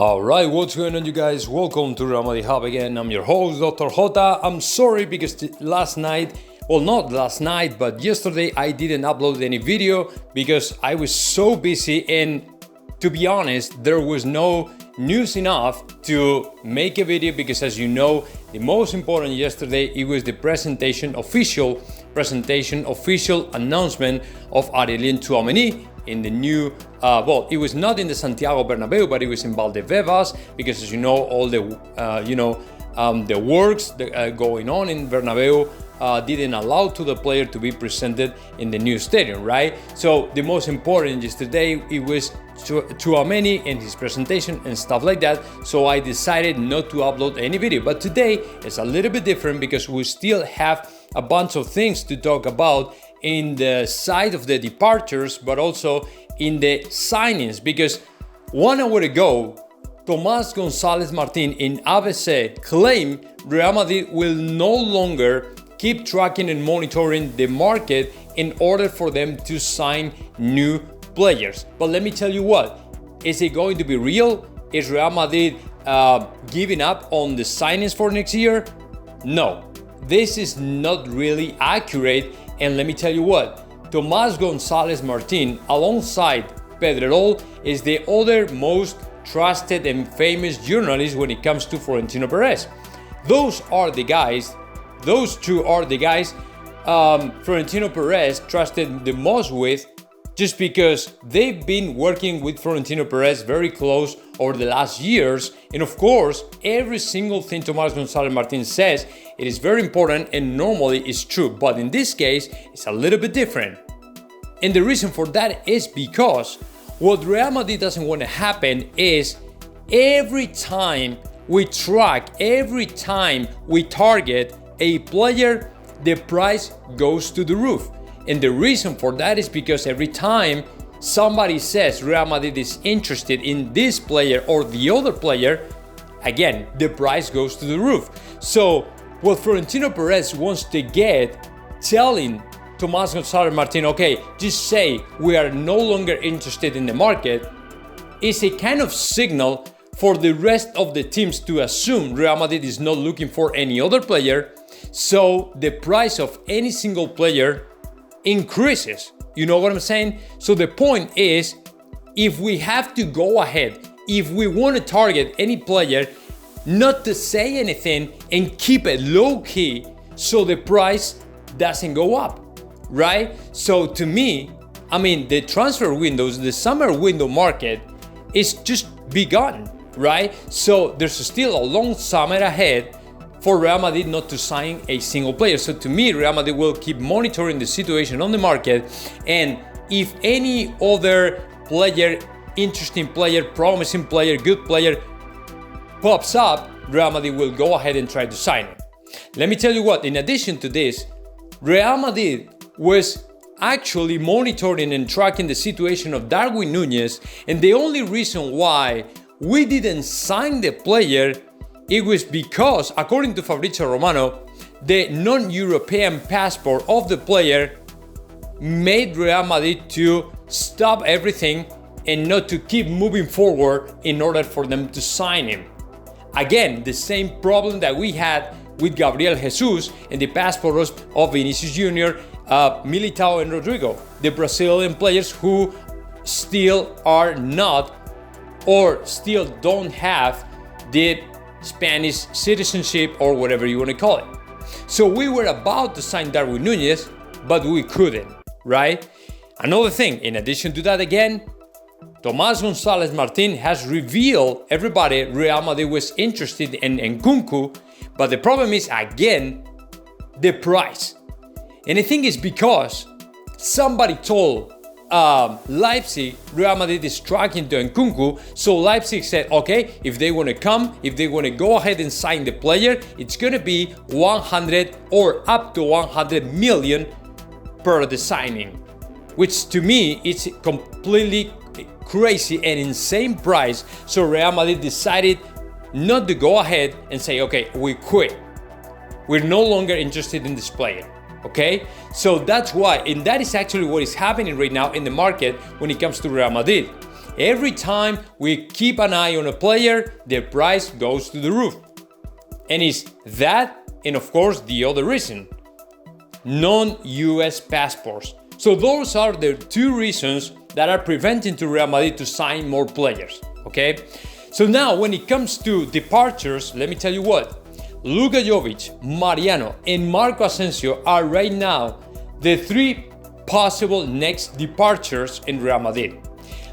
Alright, what's going on, you guys? Welcome to Madrid Hub again. I'm your host, Dr. JOTA. I'm sorry because last night, well, not last night, but yesterday I didn't upload any video because I was so busy, and to be honest, there was no news enough to make a video because, as you know, the most important yesterday, it was the official announcement of Aurelien Tchouameni in the new, it was not in the Santiago Bernabeu, but it was in Valdebebas, because as you know, all the, the works going on in Bernabeu didn't allow to the player to be presented in the new stadium, right? So the most important yesterday, it was Tchouameni and his presentation and stuff like that. So I decided not to upload any video, but today it's a little bit different because we still have a bunch of things to talk about in the side of the departures, but also in the signings, because 1 hour ago, Tomás González Martín in ABC claimed Real Madrid will no longer keep tracking and monitoring the market in order for them to sign new players. But let me tell you what, is it going to be real? Is Real Madrid giving up on the signings for next year? No, this is not really accurate. And let me tell you what, Tomás González Martín, alongside Pedrerol, is the other most trusted and famous journalist when it comes to Florentino Perez. Those two are the guys Florentino Perez trusted the most with, just because they've been working with Florentino Perez very close over the last years. And of course, every single thing Tomás González Martín says, it is very important and normally is true. But in this case, it's a little bit different. And the reason for that is because what Real Madrid doesn't want to happen is every time we track, every time we target a player, the price goes to the roof. And the reason for that is because every time somebody says Real Madrid is interested in this player or the other player, again, the price goes to the roof. So what Florentino Perez wants to get, telling Tomás González Martín, okay, just say we are no longer interested in the market, is a kind of signal for the rest of the teams to assume Real Madrid is not looking for any other player, so the price of any single player increases. You know what I'm saying? So the point is, if we have to go ahead, if we want to target any player, not to say anything and keep it low key so the price doesn't go up, right? So to me, I mean, the transfer windows, the summer window market is just begun, right? So there's still a long summer ahead for Real Madrid not to sign a single player. So to me, Real Madrid will keep monitoring the situation on the market, and if any other player, interesting player, promising player, good player pops up, Real Madrid will go ahead and try to sign it. Let me tell you what, in addition to this, Real Madrid was actually monitoring and tracking the situation of Darwin Núñez, and the only reason why we didn't sign the player, it was because, according to Fabrizio Romano, the non-European passport of the player made Real Madrid to stop everything and not to keep moving forward in order for them to sign him. Again, the same problem that we had with Gabriel Jesus and the passports of Vinicius Jr., Militao and Rodrigo, the Brazilian players who still are not, or still don't have, the Spanish citizenship or whatever you want to call it. So we were about to sign Darwin Núñez, but we couldn't, right? Another thing, in addition to that, again, Tomás González Martín has revealed everybody Real Madrid was interested in Nkunku, but the problem is, again, the price. And I think it's because somebody told Leipzig Real Madrid is tracking to Nkunku, so Leipzig said, okay, if they want to come, if they want to go ahead and sign the player, it's going to be 100 or up to 100 million per the signing, which to me is completely crazy and insane price. So Real Madrid decided not to go ahead and say, okay, we quit. We're no longer interested in this player. Okay, so that's why, and that is actually what is happening right now in the market when it comes to Real Madrid. every time we keep an eye on a player, the price goes to the roof. And it's that, and of course the other reason, non-US passports. So those are the two reasons that are preventing to Real Madrid to sign more players, okay? So now when it comes to departures, let me tell you what, Luka Jovic, Mariano, and Marco Asensio are right now the three possible next departures in Real Madrid.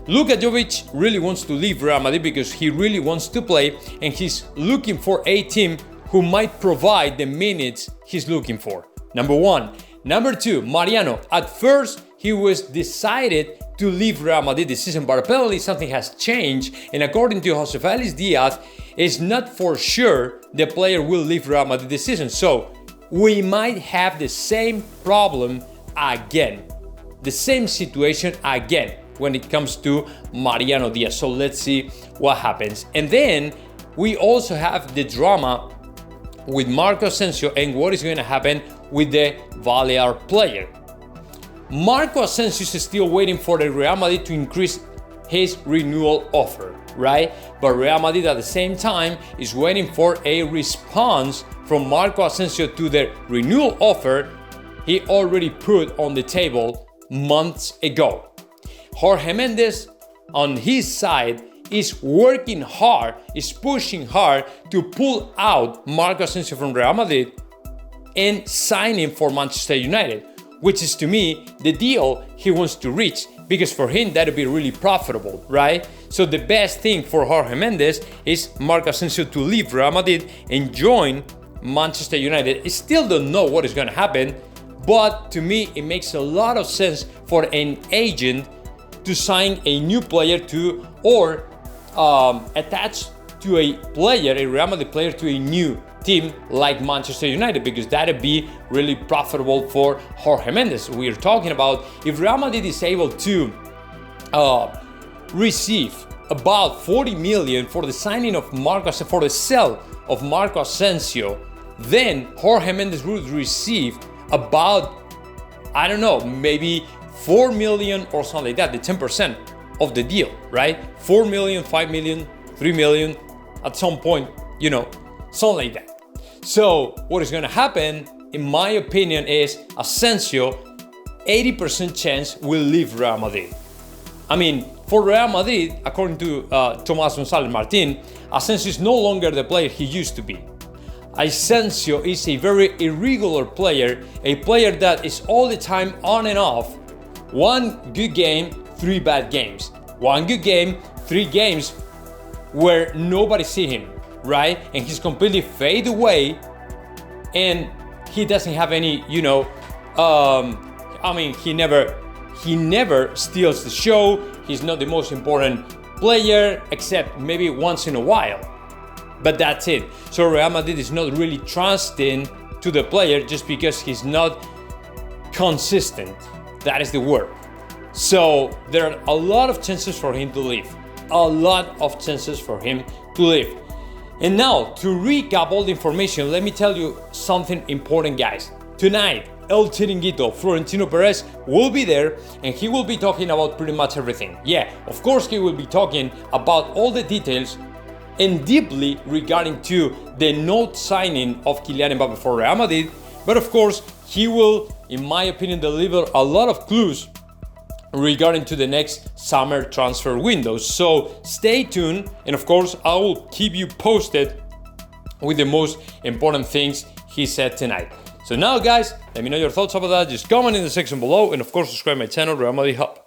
Luka Jovic really wants to leave Real Madrid because he really wants to play and he's looking for a team who might provide the minutes he's looking for. Number one. Number two, Mariano. At first, he was decided to leave Real Madrid this season, but apparently something has changed. And according to Jose Felix Diaz, it's not for sure the player will leave Real Madrid this season. So we might have the same problem again, the same situation again when it comes to Mariano Diaz. So let's see what happens. And then we also have the drama with Marco Asensio and what is going to happen with the Balear player. Marco Asensio is still waiting for the Real Madrid to increase his renewal offer, right? But Real Madrid at the same time is waiting for a response from Marco Asensio to the renewal offer he already put on the table months ago. Jorge Mendes on his side is working hard, is pushing hard to pull out Marco Asensio from Real Madrid and sign him for Manchester United, which is to me the deal he wants to reach, because for him that would be really profitable, right? So the best thing for Jorge Mendes is Marco Asensio to leave Real Madrid and join Manchester United. I still don't know what is going to happen, but to me it makes a lot of sense for an agent to sign a new player to or attach to a player, a Real Madrid player, to a new team like Manchester United, because that'd be really profitable for Jorge Mendes. We're talking about if Real Madrid is able to receive about 40 million for the signing of for the sale of Marco Asensio, then Jorge Mendes would receive about, I don't know, maybe 4 million or something like that, the 10% of the deal, right? 4 million, 5 million, 3 million at some point, something like that. So what is going to happen, in my opinion, is Asensio, 80% chance will leave Real Madrid. I mean, for Real Madrid, according to Tomás González Martín, Asensio is no longer the player he used to be. Asensio is a very irregular player, a player that is all the time on and off. One good game, 3 bad games. One good game, 3 games where nobody see him, right? And he's completely fade away, and he doesn't have any, he never steals the show. He's not the most important player, except maybe once in a while. But that's it. So Real Madrid is not really trusting to the player just because he's not consistent. That is the word. So there are a lot of chances for him to leave. A lot of chances for him to leave. And now, to recap all the information, let me tell you something important, guys. Tonight, El Chiringuito, Florentino Perez, will be there and he will be talking about pretty much everything. Yeah, of course he will be talking about all the details and deeply regarding to the not signing of Kylian Mbappé for Real Madrid. But of course, he will, in my opinion, deliver a lot of clues regarding to the next summer transfer window. So stay tuned, and of course I will keep you posted with the most important things he said tonight. So now guys, let me know your thoughts about that. Just comment in the section below, and of course subscribe my channel, Madrid Hub.